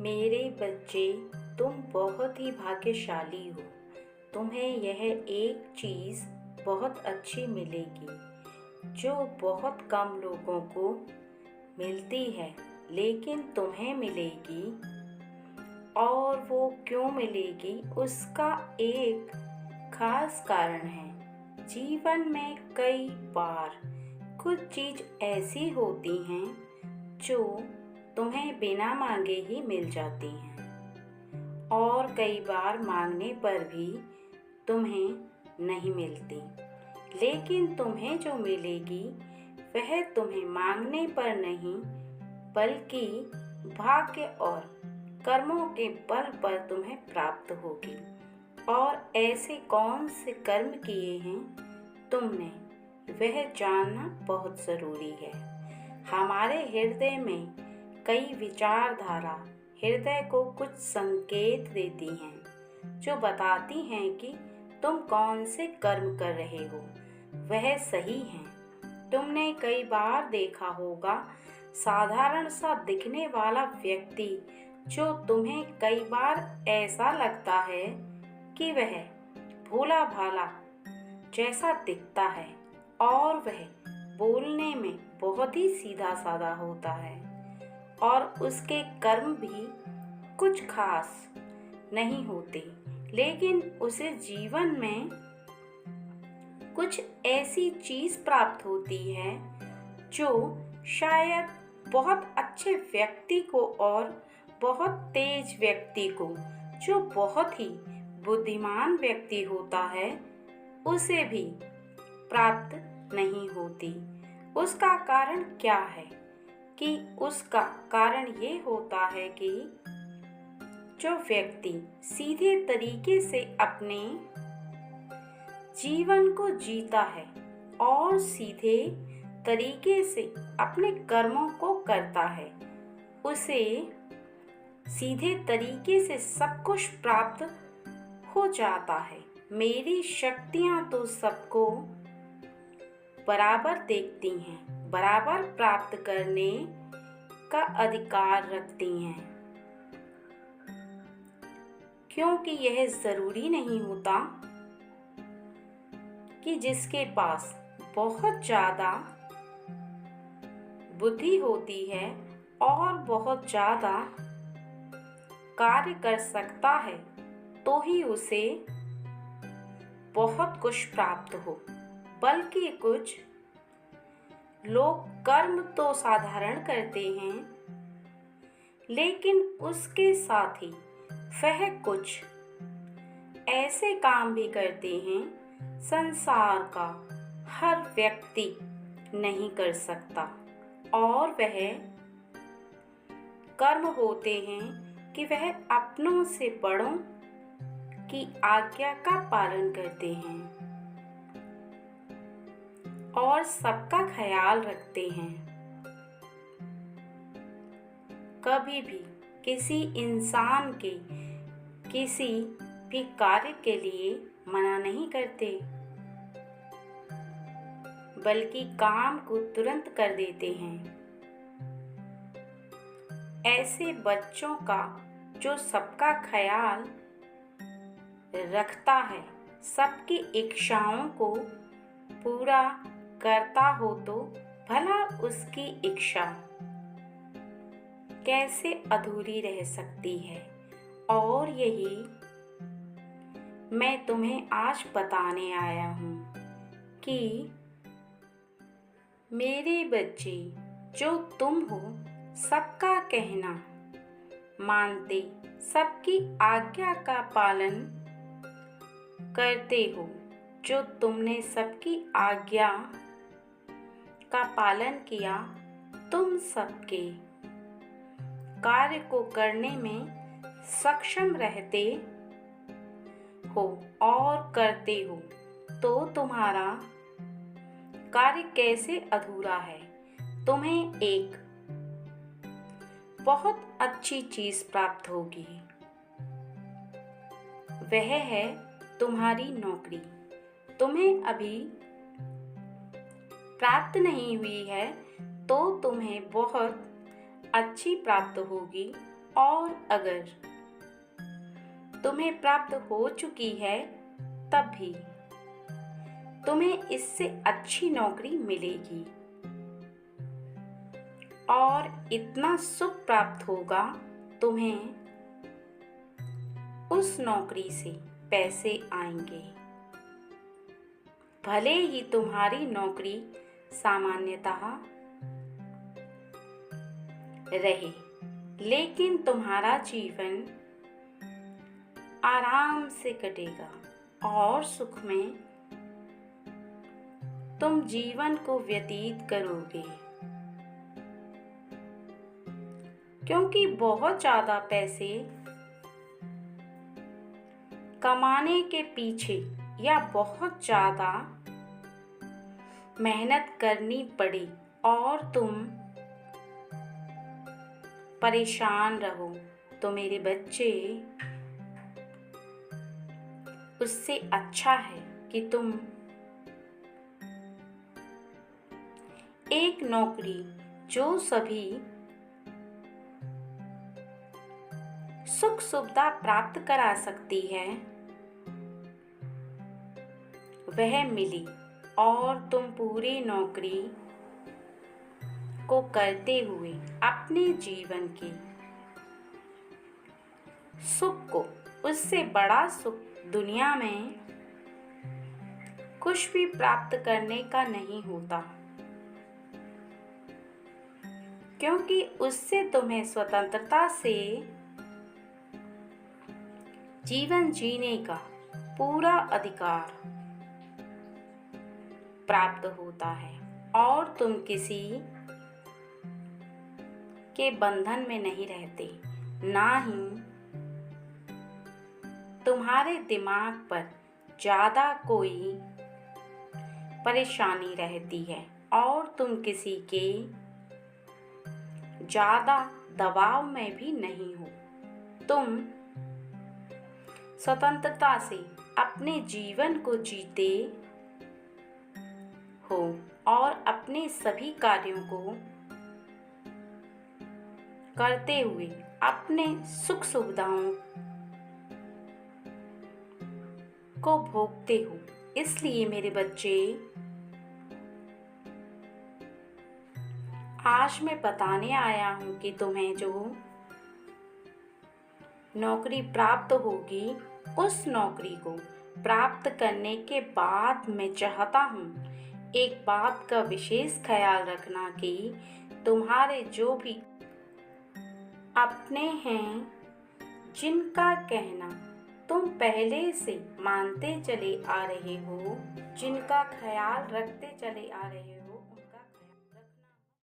मेरे बच्चे, तुम बहुत ही भाग्यशाली हो। तुम्हें यह एक चीज़ बहुत अच्छी मिलेगी जो बहुत कम लोगों को मिलती है, लेकिन तुम्हें मिलेगी। और वो क्यों मिलेगी, उसका एक खास कारण है। जीवन में कई बार कुछ चीज़ ऐसी होती हैं जो तुम्हें बिना मांगे ही मिल जाती हैं, और कई बार मांगने पर भी तुम्हें नहीं मिलती। लेकिन तुम्हें जो मिलेगी वह तुम्हें मांगने पर नहीं, बल्कि भाग्य और कर्मों के बल पर तुम्हें प्राप्त होगी। और ऐसे कौन से कर्म किए हैं तुमने, वह जानना बहुत ज़रूरी है। हमारे हृदय में कई विचारधारा हृदय को कुछ संकेत देती हैं जो बताती हैं कि तुम कौन से कर्म कर रहे हो, वह सही हैं। तुमने कई बार देखा होगा, साधारण सा दिखने वाला व्यक्ति जो तुम्हें कई बार ऐसा लगता है कि वह भोला भाला जैसा दिखता है, और वह बोलने में बहुत ही सीधा साधा होता है, और उसके कर्म भी कुछ खास नहीं होते, लेकिन उसे जीवन में कुछ ऐसी चीज़ प्राप्त होती है जो शायद बहुत अच्छे व्यक्ति को और बहुत तेज व्यक्ति को, जो बहुत ही बुद्धिमान व्यक्ति होता है, उसे भी प्राप्त नहीं होती। उसका कारण क्या है? कि उसका कारण ये होता है कि जो व्यक्ति सीधे तरीके से अपने जीवन को जीता है और सीधे तरीके से अपने कर्मों को करता है, उसे सीधे तरीके से सब कुछ प्राप्त हो जाता है। मेरी शक्तियाँ तो सबको बराबर देखती हैं, बराबर प्राप्त करने का अधिकार रखती हैं, क्योंकि यह ज़रूरी नहीं होता कि जिसके पास बहुत ज़्यादा बुद्धि होती है और बहुत ज़्यादा कार्य कर सकता है तो ही उसे बहुत कुछ प्राप्त हो, बल्कि कुछ लोग कर्म तो साधारण करते हैं, लेकिन उसके साथ ही वह कुछ ऐसे काम भी करते हैं संसार का हर व्यक्ति नहीं कर सकता। और वह कर्म होते हैं कि वह अपनों से बड़ों की आज्ञा का पालन करते हैं और सबका ख्याल रखते हैं। कभी भी किसी इंसान के किसी भी कार्य के लिए मना नहीं करते, बल्कि काम को तुरंत कर देते हैं। ऐसे बच्चों का जो सबका ख्याल रखता है, सबकी इच्छाओं को पूरा करता हो, तो भला उसकी इच्छा कैसे अधूरी रह सकती है। और यही मैं तुम्हें आज बताने आया हूँ कि मेरे बच्चे, जो तुम हो, सबका कहना मानते, सबकी आज्ञा का पालन करते हो, जो तुमने सबकी आज्ञा का पालन किया, तुम सबके कार्य को करने में सक्षम रहते हो और करते हो, तो तुम्हारा कार्य कैसे अधूरा है। तुम्हें एक बहुत अच्छी चीज प्राप्त होगी, वह है तुम्हारी नौकरी। तुम्हें अभी प्राप्त नहीं हुई है, तो तुम्हें बहुत अच्छी प्राप्त होगी, और अगर तुम्हें प्राप्त हो चुकी है तब भी तुम्हें इससे अच्छी नौकरी मिलेगी और इतना सुख प्राप्त होगा तुम्हें उस नौकरी से पैसे आएंगे। भले ही तुम्हारी नौकरी सामान्यतः रहे, लेकिन तुम्हारा जीवन आराम से कटेगा और सुख में तुम जीवन को व्यतीत करोगे, क्योंकि बहुत ज्यादा पैसे कमाने के पीछे या बहुत ज्यादा मेहनत करनी पड़ी और तुम परेशान रहो तो मेरे बच्चे, उससे अच्छा है कि तुम एक नौकरी जो सभी सुख सुविधा प्राप्त करा सकती है वह मिली और तुम पूरी नौकरी को करते हुए अपने जीवन के सुख को, उससे बड़ा सुख दुनिया में कुछ भी प्राप्त करने का नहीं होता, क्योंकि उससे तुम्हें स्वतंत्रता से जीवन जीने का पूरा अधिकार प्राप्त होता है और तुम किसी के बंधन में नहीं रहते, ना ही तुम्हारे दिमाग पर ज्यादा कोई परेशानी रहती है और तुम किसी के ज्यादा दबाव में भी नहीं हो। तुम स्वतंत्रता से अपने जीवन को जीते हो और अपने सभी कार्यों को करते हुए अपने सुख सुविधाओं को भोगते हो। इसलिए मेरे बच्चे, आज मैं बताने आया हूँ कि तुम्हें जो नौकरी प्राप्त होगी, उस नौकरी को प्राप्त करने के बाद मैं चाहता हूँ एक बात का विशेष ख्याल रखना कि तुम्हारे जो भी अपने हैं, जिनका कहना तुम पहले से मानते चले आ रहे हो, जिनका ख्याल रखते चले आ रहे हो, उनका